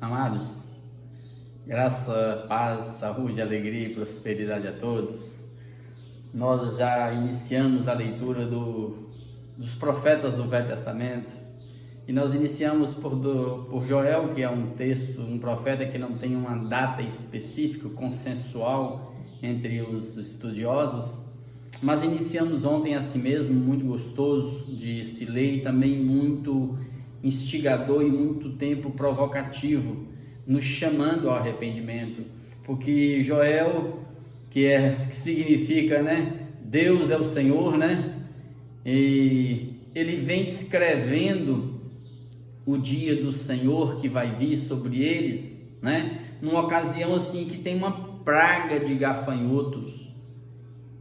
Amados, graça, paz, saúde, alegria e prosperidade a todos. Nós já iniciamos a leitura dos profetas do Velho Testamento e nós iniciamos por Joel, que é um texto, um profeta que não tem uma data específica, consensual entre os estudiosos, mas iniciamos ontem assim mesmo, muito gostoso de se ler e também muito instigador e muito tempo provocativo, nos chamando ao arrependimento, porque Joel, que significa, Deus é o Senhor, e ele vem descrevendo o dia do Senhor que vai vir sobre eles, numa ocasião assim que tem uma praga de gafanhotos,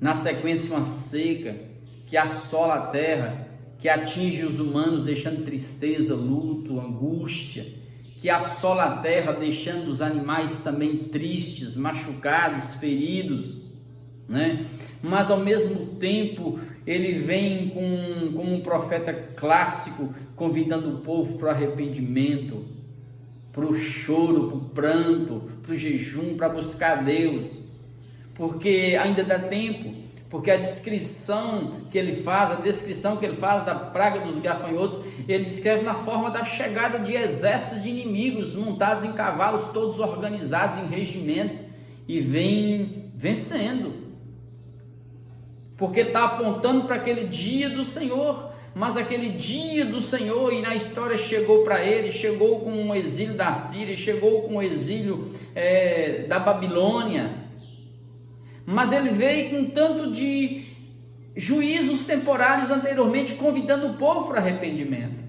na sequência uma seca que assola a terra, que atinge os humanos deixando tristeza, luto, angústia, que assola a terra deixando os animais também tristes, machucados, feridos, Mas ao mesmo tempo ele vem como um profeta clássico, convidando o povo para o arrependimento, para o choro, para o pranto, para o jejum, para buscar a Deus, porque ainda dá tempo. Porque a descrição que ele faz da praga dos gafanhotos, ele descreve na forma da chegada de exércitos de inimigos montados em cavalos, todos organizados em regimentos, e vem vencendo, porque ele está apontando para aquele dia do Senhor. Mas aquele dia do Senhor, e na história chegou para ele, chegou com o exílio da Síria, chegou com o exílio da Babilônia, mas ele veio com tanto de juízos temporários anteriormente, convidando o povo para arrependimento.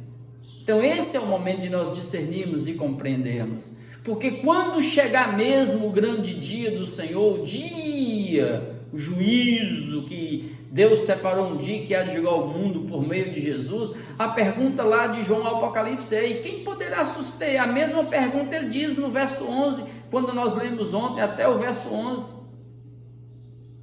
Então esse é o momento de nós discernirmos e compreendermos, porque quando chegar mesmo o grande dia do Senhor, o juízo que Deus separou um dia que há de julgar o mundo por meio de Jesus, a pergunta lá de João ao Apocalipse é: e quem poderá suster? A mesma pergunta ele diz no verso 11, quando nós lemos ontem até o verso 11.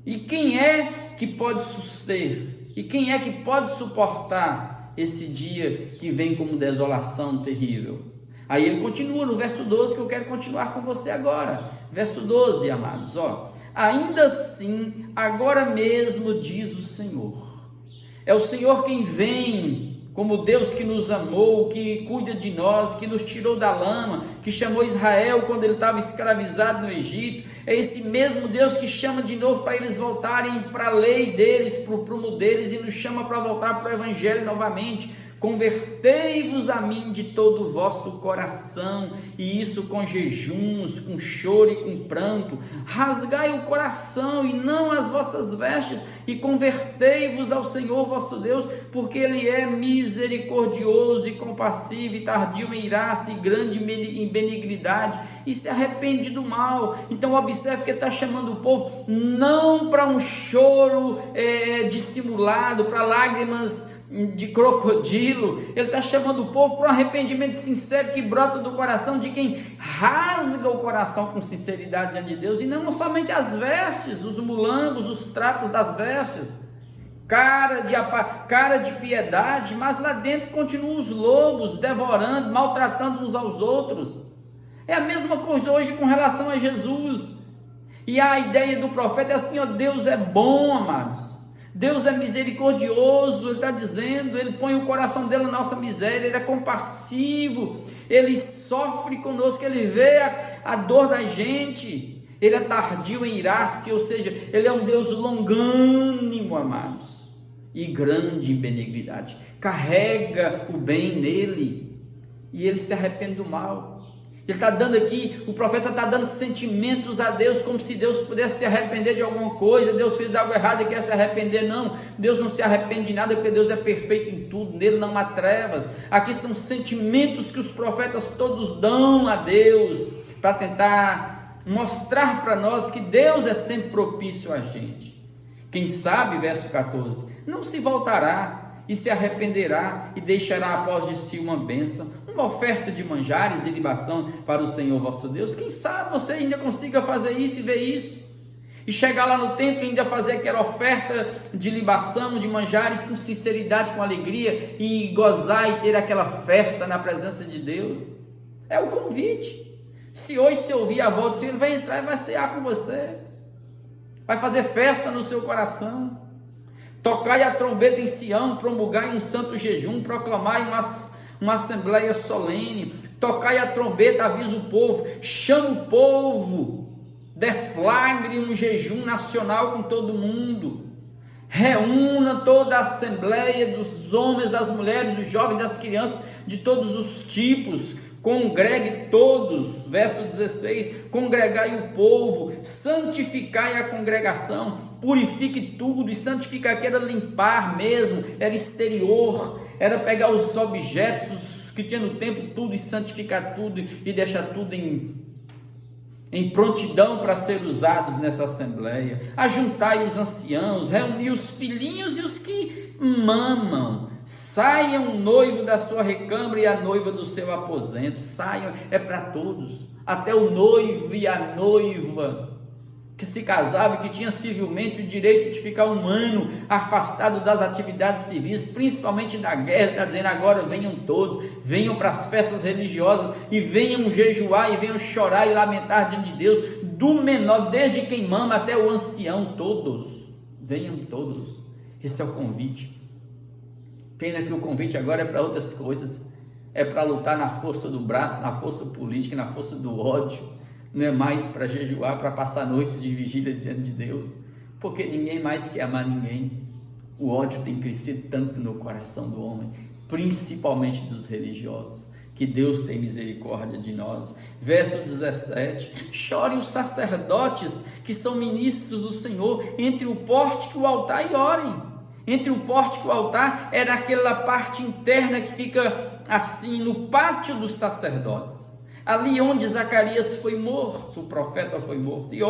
E quem é que pode suster? E quem é que pode suportar esse dia que vem como desolação terrível? Aí ele continua no verso 12, que eu quero continuar com você agora. Verso 12, amados, ainda assim, agora mesmo diz o Senhor. É o Senhor quem vem como Deus que nos amou, que cuida de nós, que nos tirou da lama, que chamou Israel quando ele estava escravizado no Egito. É esse mesmo Deus que chama de novo para eles voltarem para a lei deles, para o prumo deles, e nos chama para voltar para o Evangelho novamente. Convertei-vos a mim de todo o vosso coração, e isso com jejuns, com choro e com pranto. Rasgai o coração e não as vossas vestes, e convertei-vos ao Senhor vosso Deus, porque Ele é misericordioso e compassivo, e tardio em irar-se, e grande em benignidade, e se arrepende do mal. Então observe que Ele está chamando o povo não para um choro dissimulado, para lágrimas de crocodilo. Ele está chamando o povo para um arrependimento sincero que brota do coração de quem rasga o coração com sinceridade diante de Deus, e não somente as vestes, os mulambos, os trapos das vestes, cara de piedade, mas lá dentro continuam os lobos devorando, maltratando uns aos outros. É a mesma coisa hoje com relação a Jesus. E a ideia do profeta é assim: Deus é bom, amados. Deus é misericordioso, ele está dizendo, ele põe o coração dele na nossa miséria, ele é compassivo, ele sofre conosco, ele vê a dor da gente, ele é tardio em irar-se, ou seja, ele é um Deus longânimo, amados, e grande em benignidade, carrega o bem nele, e ele se arrepende do mal. Ele está dando aqui, o profeta está dando sentimentos a Deus, como se Deus pudesse se arrepender de alguma coisa. Deus fez algo errado e quer se arrepender. Não, Deus não se arrepende de nada, porque Deus é perfeito em tudo, nele não há trevas. Aqui são sentimentos que os profetas todos dão a Deus, para tentar mostrar para nós que Deus é sempre propício a gente. Quem sabe, verso 14, não se voltará e se arrependerá e deixará após de si uma bênção, uma oferta de manjares e libação para o Senhor vosso Deus. Quem sabe você ainda consiga fazer isso e ver isso, e chegar lá no templo e ainda fazer aquela oferta de libação, de manjares, com sinceridade, com alegria, e gozar e ter aquela festa na presença de Deus. É o convite. Se hoje você ouvir a voz do Senhor, ele vai entrar e vai cear com você, vai fazer festa no seu coração. Tocai a trombeta em Sião, promulgai um santo jejum, proclamai uma assembleia solene, tocai a trombeta, avisa o povo, chama o povo, deflagre um jejum nacional com todo mundo, reúna toda a assembleia dos homens, das mulheres, dos jovens, das crianças, de todos os tipos, congregue todos, verso 16, congregai o povo, santificai a congregação, purifique tudo, e santificar aqui era limpar mesmo, era exterior, era pegar os objetos que tinha no templo, tudo, e santificar tudo, e deixar tudo em prontidão para ser usados nessa assembleia. Ajuntai os anciãos, reuni os filhinhos e os que mamam, saiam o noivo da sua recâmara e a noiva do seu aposento, saiam, é para todos, até o noivo e a noiva que se casava, que tinha civilmente o direito de ficar um ano afastado das atividades civis, principalmente da guerra. Está dizendo agora: venham todos, venham para as festas religiosas e venham jejuar e venham chorar e lamentar diante de Deus, do menor, desde quem mama até o ancião, todos, venham todos. Esse é o convite. Pena que o convite agora é para outras coisas, é para lutar na força do braço, na força política, na força do ódio. Não é mais para jejuar, para passar noites de vigília diante de Deus, porque ninguém mais quer amar ninguém. O ódio tem crescido tanto no coração do homem, principalmente dos religiosos. Que Deus tem misericórdia de nós. Verso 17: chorem os sacerdotes que são ministros do Senhor entre o pórtico e o altar, e orem. Entre o pórtico e o altar era aquela parte interna que fica assim no pátio dos sacerdotes, ali onde Zacarias foi morto, o profeta foi morto. E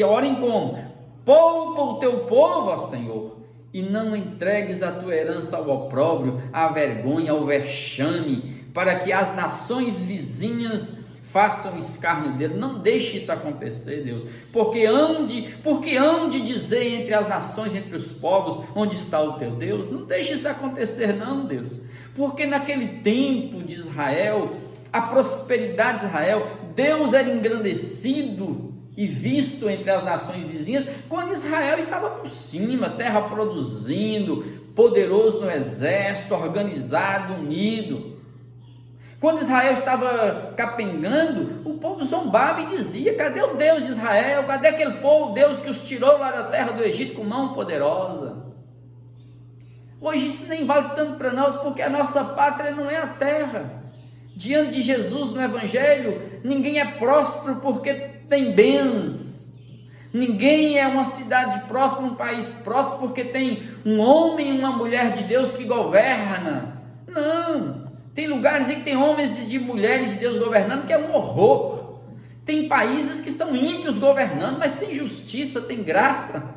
orem como? Poupa o teu povo, ó Senhor, e não entregues a tua herança ao opróbrio, à vergonha, ao vexame, para que as nações vizinhas façam escárnio dele. Não deixe isso acontecer, Deus, porque hão de dizer entre as nações, entre os povos, onde está o teu Deus? Não deixe isso acontecer não, Deus, porque naquele tempo de Israel, a prosperidade de Israel, Deus era engrandecido e visto entre as nações vizinhas, quando Israel estava por cima, terra produzindo, poderoso no exército, organizado, unido. Quando Israel estava capengando, o povo zombava e dizia: cadê o Deus de Israel? Cadê aquele povo, Deus que os tirou lá da terra do Egito com mão poderosa? Hoje isso nem vale tanto para nós, porque a nossa pátria não é a terra. Diante de Jesus no Evangelho, ninguém é próspero porque tem bens, ninguém é uma cidade próspera, um país próspero porque tem um homem e uma mulher de Deus que governa. Não, tem lugares em que tem homens e mulheres de Deus governando que é um horror. Tem países que são ímpios governando, mas tem justiça, tem graça.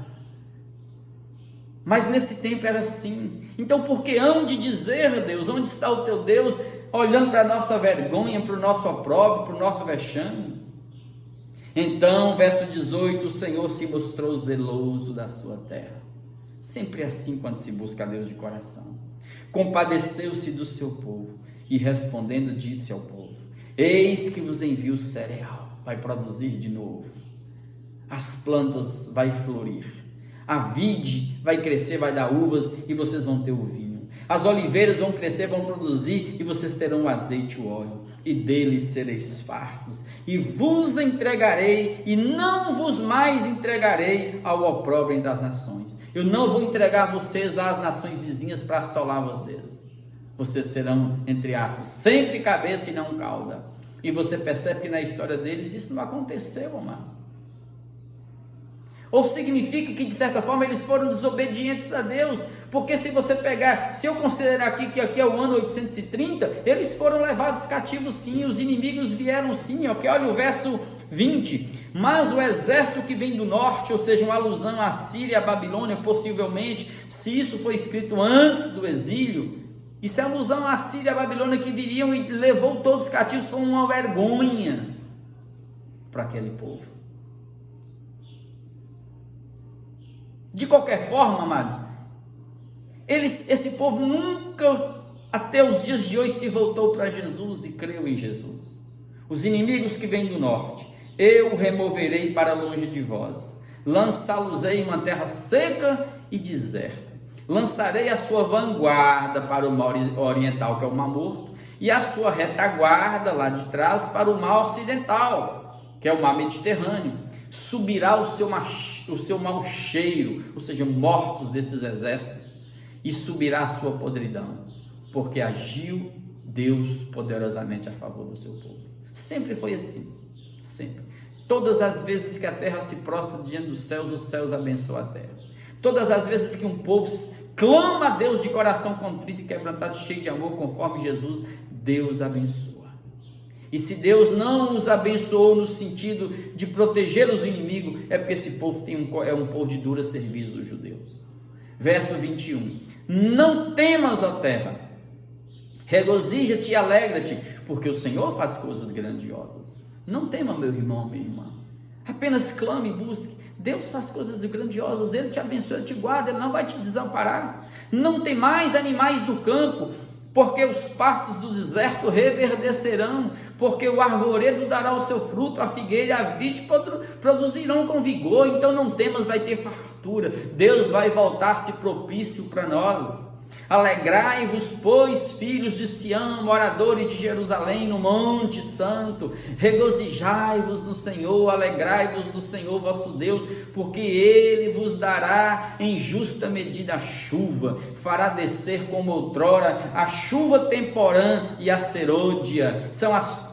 Mas nesse tempo era assim. Então por que hão de dizer, Deus, onde está o teu Deus, olhando para a nossa vergonha, para o nosso opróbrio, para o nosso vexame? Então, verso 18, o Senhor se mostrou zeloso da sua terra. Sempre é assim quando se busca a Deus de coração. Compadeceu-se do seu povo e respondendo disse ao povo: eis que vos envio o cereal, vai produzir de novo, as plantas vai florir, a vide vai crescer, vai dar uvas e vocês vão ter o vinho, as oliveiras vão crescer, vão produzir e vocês terão o azeite e o óleo, e deles sereis fartos, e vos entregarei e não vos mais entregarei ao opróbrio das nações. Eu não vou entregar vocês às nações vizinhas para assolar vocês. Vocês serão, entre aspas, sempre cabeça e não cauda. E você percebe que na história deles isso não aconteceu, amados. Ou significa que de certa forma eles foram desobedientes a Deus, porque se você pegar, se eu considerar aqui que aqui é o ano 830, eles foram levados cativos sim, os inimigos vieram sim, ok? Olha o verso 20, mas o exército que vem do norte, ou seja, uma alusão à Síria, à Babilônia, possivelmente, se isso foi escrito antes do exílio, isso é alusão à Síria e à Babilônia que viriam e levou todos cativos, foi uma vergonha para aquele povo. De qualquer forma, amados, esse povo nunca, até os dias de hoje, se voltou para Jesus e creu em Jesus. Os inimigos que vêm do norte, eu removerei para longe de vós. Lançá-los-ei em uma terra seca e deserta. Lançarei a sua vanguarda para o mar oriental, que é o Mar Morto, e a sua retaguarda lá de trás para o mar ocidental, que é o Mar Mediterrâneo. Subirá o seu mau cheiro, ou seja, mortos desses exércitos, e subirá a sua podridão, porque agiu Deus poderosamente a favor do seu povo. Sempre foi assim, sempre. Todas as vezes que a terra se prostra diante dos céus, os céus abençoam a terra. Todas as vezes que um povo clama a Deus de coração contrito e quebrantado, cheio de amor, conforme Jesus, Deus abençoa. E se Deus não os abençoou no sentido de protegê-los do inimigo, é porque esse povo é um povo de dura serviço, os judeus. Verso 21. Não temas, ó terra, regozija-te e alegra-te, porque o Senhor faz coisas grandiosas. Não tema, meu irmão, minha irmã. Apenas clame e busque. Deus faz coisas grandiosas, Ele te abençoa, Ele te guarda, Ele não vai te desamparar. Não tem mais animais do campo, porque os pastos do deserto reverdecerão, porque o arvoredo dará o seu fruto, a figueira e a vide produzirão com vigor. Então não temas, vai ter fartura. Deus vai voltar-se propício para nós. Alegrai-vos, pois, filhos de Sião, moradores de Jerusalém, no monte santo, regozijai-vos no Senhor, alegrai-vos no Senhor vosso Deus, porque Ele vos dará em justa medida a chuva, fará descer como outrora a chuva temporã e a serôdia. São as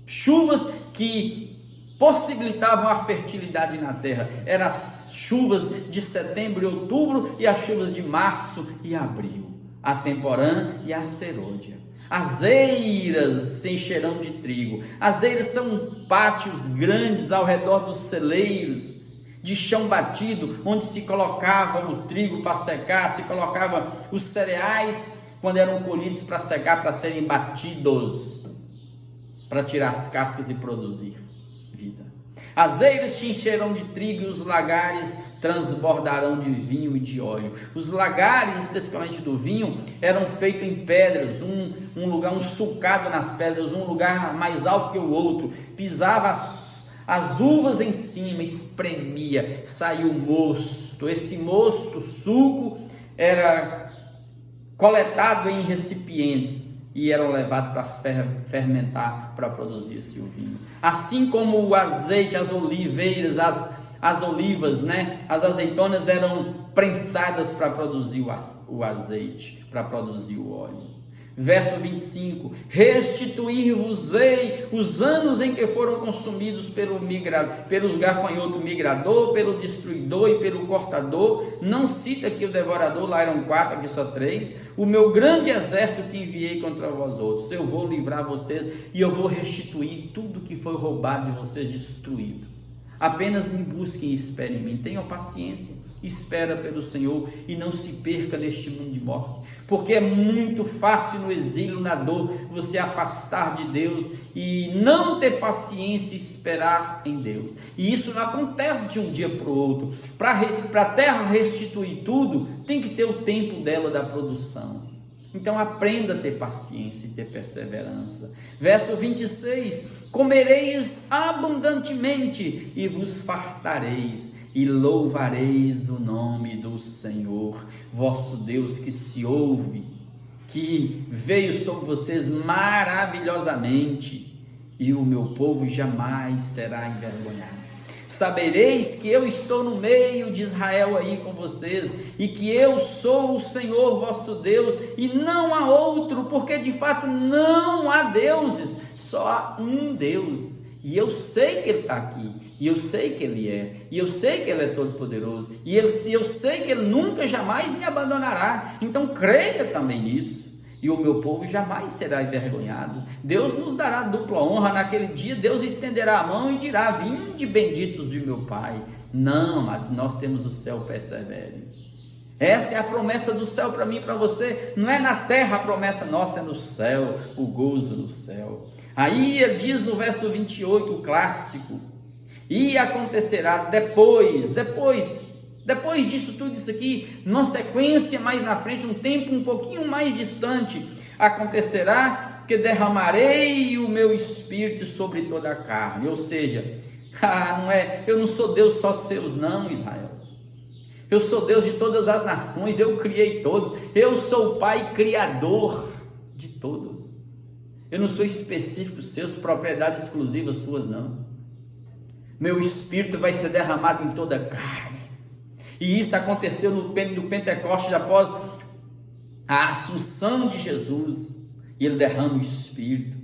chuvas que possibilitavam a fertilidade na terra, eram as chuvas de setembro e outubro e as chuvas de março e abril, a temporã e a serôdia. As eiras se encherão de trigo. As eiras são pátios grandes ao redor dos celeiros de chão batido, onde se colocava o trigo para secar, se colocava os cereais quando eram colhidos para secar, para serem batidos, para tirar as cascas e produzir vida. As eiras se encherão de trigo e os lagares transbordarão de vinho e de óleo. Os lagares, especificamente do vinho, eram feitos em pedras, um lugar, um sulcado nas pedras, um lugar mais alto que o outro. Pisava as uvas em cima, espremia, saiu mosto. Esse mosto, suco, era coletado em recipientes e eram levados para fermentar, para produzir esse vinho. Assim como o azeite, as oliveiras, as olivas, as azeitonas eram prensadas para produzir o azeite, para produzir o óleo. Verso 25, restituir-vos-ei os anos em que foram consumidos pelos gafanhoto migrador, pelo destruidor e pelo cortador. Não cita aqui o devorador, lá eram 4, aqui só 3. O meu grande exército que enviei contra vós outros. Eu vou livrar vocês e eu vou restituir tudo que foi roubado de vocês, destruído. Apenas me busquem e esperem em mim. Tenham paciência. Espera pelo Senhor e não se perca neste mundo de morte, porque é muito fácil no exílio, na dor, você afastar de Deus e não ter paciência e esperar em Deus. E isso não acontece de um dia para o outro. Para a terra restituir tudo, tem que ter o tempo dela da produção. Então aprenda a ter paciência e ter perseverança. Verso 26, comereis abundantemente e vos fartareis e louvareis o nome do Senhor, vosso Deus, que se ouve, que veio sobre vocês maravilhosamente, e o meu povo jamais será envergonhado. Sabereis que eu estou no meio de Israel aí com vocês, e que eu sou o Senhor vosso Deus, e não há outro, porque de fato não há deuses, só há um Deus. E eu sei que Ele está aqui, e eu sei que Ele é, e eu sei que Ele é todo poderoso, e eu sei que Ele nunca jamais me abandonará. Então creia também nisso. E o meu povo jamais será envergonhado. Deus nos dará dupla honra. Naquele dia Deus estenderá a mão e dirá: vinde benditos de meu Pai. Não, amados, nós temos o céu, persevere. Essa é a promessa do céu para mim e para você. Não é na terra a promessa nossa, é no céu, o gozo no céu. Aí ele diz no verso 28, o clássico: e acontecerá depois disso tudo isso aqui, numa sequência mais na frente, um tempo um pouquinho mais distante, acontecerá porque derramarei o meu espírito sobre toda a carne. Ou seja, eu não sou Deus só seus não, Israel. Eu sou Deus de todas as nações, eu criei todos. Eu sou o Pai criador de todos. Eu não sou específico seus, propriedade exclusiva suas não. Meu espírito vai ser derramado em toda a carne. E isso aconteceu no Pentecostes, após a assunção de Jesus. E ele derrama o espírito.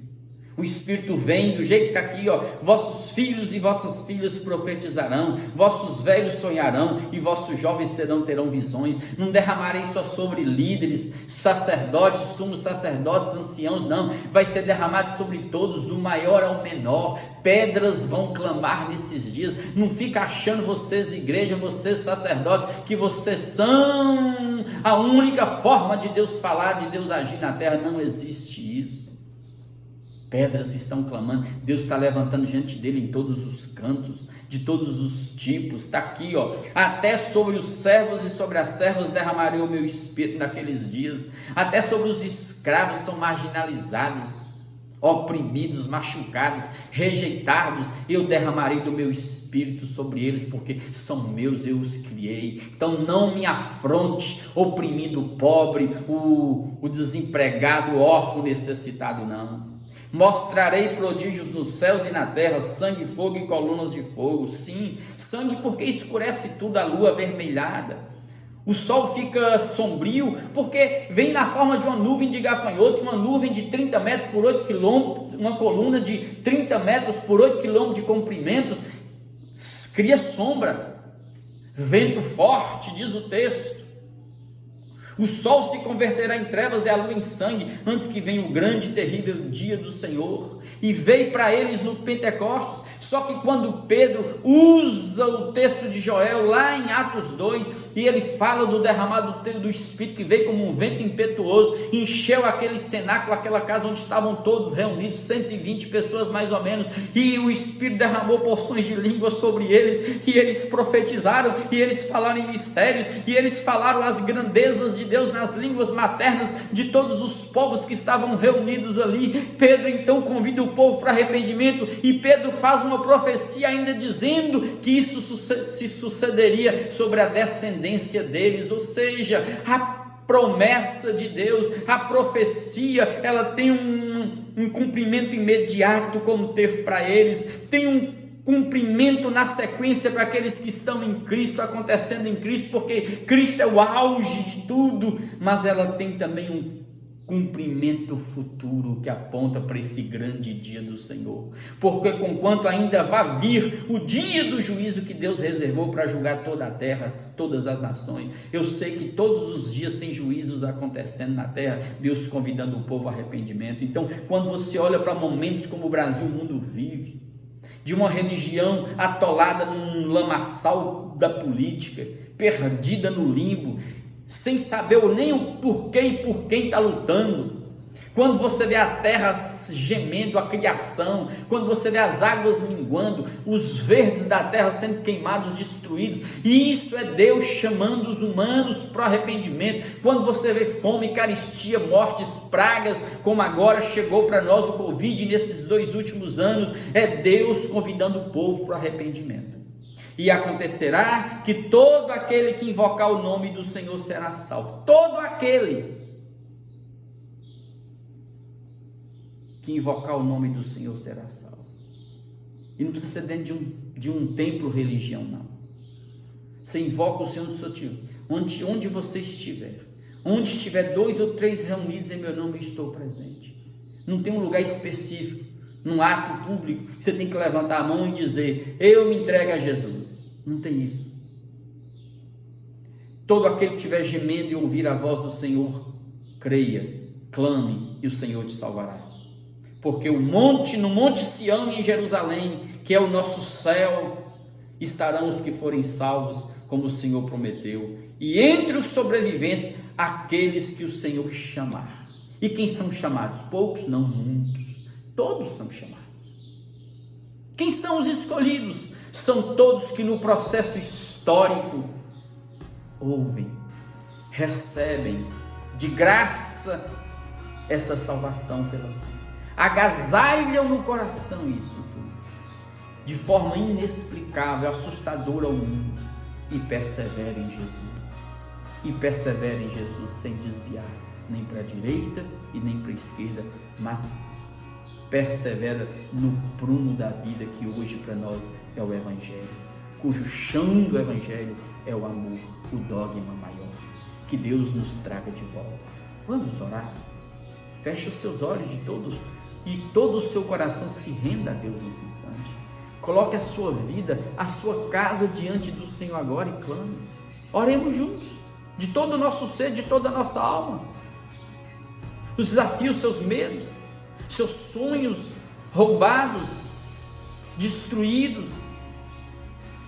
O Espírito vem do jeito que está aqui, ó. Vossos filhos e vossas filhas profetizarão, vossos velhos sonharão e vossos jovens terão visões. Não derramarei só sobre líderes, sacerdotes, sumos sacerdotes, anciãos, não. Vai ser derramado sobre todos, do maior ao menor. Pedras vão clamar nesses dias. Não fica achando vocês, igreja, vocês sacerdotes, que vocês são a única forma de Deus falar, de Deus agir na terra. Não existe isso. Pedras estão clamando, Deus está levantando diante dele em todos os cantos, de todos os tipos. Está aqui, ó. Até sobre os servos e sobre as servas derramarei o meu espírito naqueles dias. Até sobre os escravos são marginalizados, oprimidos, machucados, rejeitados. Eu derramarei do meu espírito sobre eles, porque são meus, eu os criei. Então não me afronte, oprimindo o pobre, o desempregado, o órfão, necessitado, não. Mostrarei prodígios nos céus e na terra, sangue, fogo e colunas de fogo. Sim, sangue porque escurece tudo, a lua avermelhada. O sol fica sombrio porque vem na forma de uma nuvem de gafanhoto, uma nuvem de 30 metros por 8 quilômetros, uma coluna de 30 metros por 8 quilômetros de comprimentos, cria sombra, vento forte, diz o texto. O sol se converterá em trevas e a lua em sangue, antes que venha o grande e terrível dia do Senhor. E veio para eles no Pentecostes. Só que quando Pedro usa o texto de Joel, lá em Atos 2, e ele fala do derramado do Espírito, que veio como um vento impetuoso, encheu aquele cenáculo, aquela casa onde estavam todos reunidos, 120 pessoas mais ou menos, e o Espírito derramou porções de língua sobre eles, e eles profetizaram, e eles falaram em mistérios, e eles falaram as grandezas de Deus nas línguas maternas de todos os povos que estavam reunidos ali. Pedro então convida o povo para arrependimento, e Pedro faz uma profecia ainda dizendo que isso se sucederia sobre a descendência deles, ou seja, a promessa de Deus, a profecia, ela tem um cumprimento imediato, como teve para eles, tem um cumprimento na sequência para aqueles que estão em Cristo, acontecendo em Cristo, porque Cristo é o auge de tudo, mas ela tem também um cumprimento futuro que aponta para esse grande dia do Senhor, porque conquanto ainda vai vir o dia do juízo que Deus reservou para julgar toda a terra, todas as nações. Eu sei que todos os dias tem juízos acontecendo na terra, Deus convidando o povo ao arrependimento. Então, quando você olha para momentos como o Brasil, o mundo vive, de uma religião atolada num lamaçal da política, perdida no limbo, sem saber nem o porquê e por quem está lutando. Quando você vê a terra gemendo, a criação, quando você vê as águas minguando, os verdes da terra sendo queimados, destruídos, e isso é Deus chamando os humanos para o arrependimento. Quando você vê fome, carestia, mortes, pragas, como agora chegou para nós o Covid nesses 2 últimos anos, é Deus convidando o povo para o arrependimento. E acontecerá que todo aquele que invocar o nome do Senhor será salvo. Todo aquele que invocar o nome do Senhor será salvo. E não precisa ser dentro de um templo religião, não. Você invoca o Senhor do seu time, onde você estiver. Onde estiver 2 ou 3 reunidos em meu nome, eu estou presente. Não tem um lugar específico, num ato público, que você tem que levantar a mão e dizer, eu me entrego a Jesus. Não tem isso. Todo aquele que estiver gemendo e ouvir a voz do Senhor, creia, clame e o Senhor te salvará. Porque no Monte Sião e em Jerusalém, que é o nosso céu, estarão os que forem salvos, como o Senhor prometeu. E entre os sobreviventes, aqueles que o Senhor chamar. E quem são chamados? Poucos, não muitos. Todos são chamados. Quem são os escolhidos? São todos que no processo histórico ouvem, recebem de graça essa salvação pela fé. agasalham no coração isso tudo, de forma inexplicável, assustadora ao mundo, e persevera em Jesus. E persevera em Jesus sem desviar, nem para a direita e nem para a esquerda, mas persevera no prumo da vida, que hoje para nós é o Evangelho, cujo chão do Evangelho é o amor, o dogma maior. Que Deus nos traga de volta. Vamos orar? Feche os seus olhos de todos e todo o seu coração se renda a Deus nesse instante. Coloque a sua vida, a sua casa diante do Senhor agora e clame. Oremos juntos, de todo o nosso ser, de toda a nossa alma. Os desafios, seus medos, seus sonhos roubados, destruídos,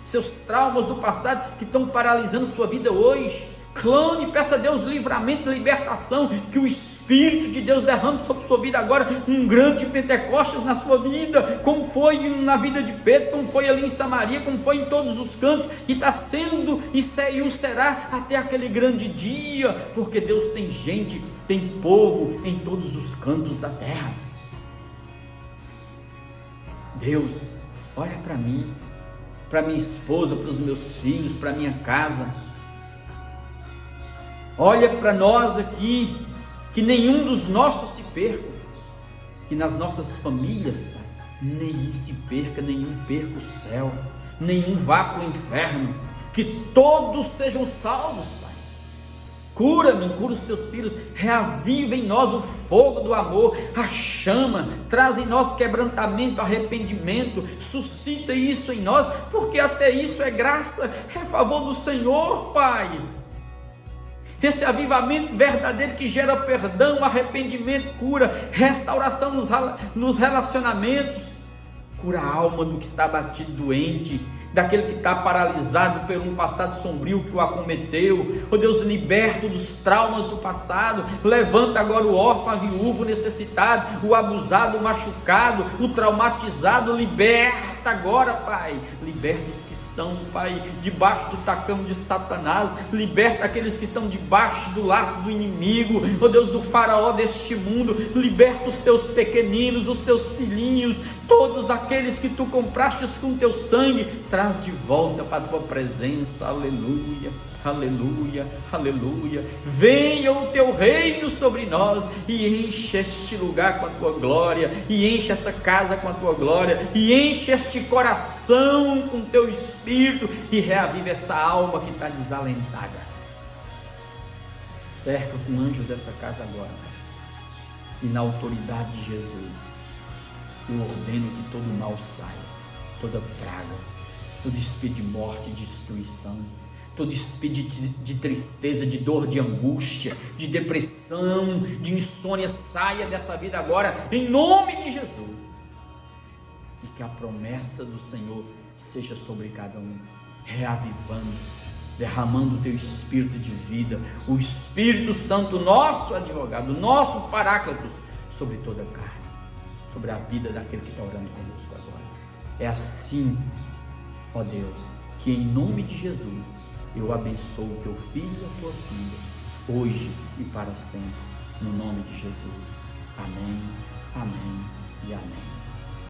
seus traumas do passado que estão paralisando sua vida hoje. Clame, peça a Deus livramento, libertação, que o Espírito de Deus derrame sobre sua vida agora um grande Pentecostes na sua vida, como foi na vida de Pedro, como foi ali em Samaria, como foi em todos os cantos, e está sendo e será até aquele grande dia, porque Deus tem gente, tem povo em todos os cantos da terra. Deus, olha para mim, para minha esposa, para os meus filhos, para minha casa. Olha para nós aqui, que nenhum dos nossos se perca, que nas nossas famílias, Pai, nenhum se perca, nenhum perca o céu, nenhum vá para o inferno, que todos sejam salvos, Pai. Cura-me, cura os teus filhos, reaviva em nós o fogo do amor, a chama, traz em nós quebrantamento, arrependimento, suscita isso em nós, porque até isso é graça, é favor do Senhor, Pai. Esse avivamento verdadeiro que gera perdão, arrependimento, cura, restauração nos relacionamentos, cura a alma do que está abatido, doente, daquele que está paralisado por um passado sombrio que o acometeu. Oh Deus, liberta dos traumas do passado, levanta agora o órfão, a viúva, o necessitado, o abusado, o machucado, o traumatizado, liberta agora, Pai, liberta os que estão, Pai, debaixo do tacão de Satanás, liberta aqueles que estão debaixo do laço do inimigo, oh Deus, do faraó deste mundo, liberta os teus pequeninos, os teus filhinhos, todos aqueles que tu comprastes com teu sangue, traz de volta para a tua presença, aleluia, aleluia, aleluia. Venha o teu reino sobre nós e enche este lugar com a tua glória, e enche essa casa com a tua glória, e enche este coração com teu espírito, e reaviva essa alma que está desalentada. Cerca com anjos essa casa agora, e na autoridade de Jesus eu ordeno que todo mal saia, toda praga, todo espírito de morte e destruição, todo espírito de tristeza, de dor, de angústia, de depressão, de insônia, saia dessa vida agora, em nome de Jesus, e que a promessa do Senhor seja sobre cada um, reavivando, derramando o teu espírito de vida, o Espírito Santo, nosso advogado, nosso Paráclitos, sobre toda a carne, sobre a vida daquele que está orando conosco agora. É assim, ó Deus, que em nome de Jesus eu abençoo o teu filho e a tua filha, hoje e para sempre, no nome de Jesus. Amém, amém e amém.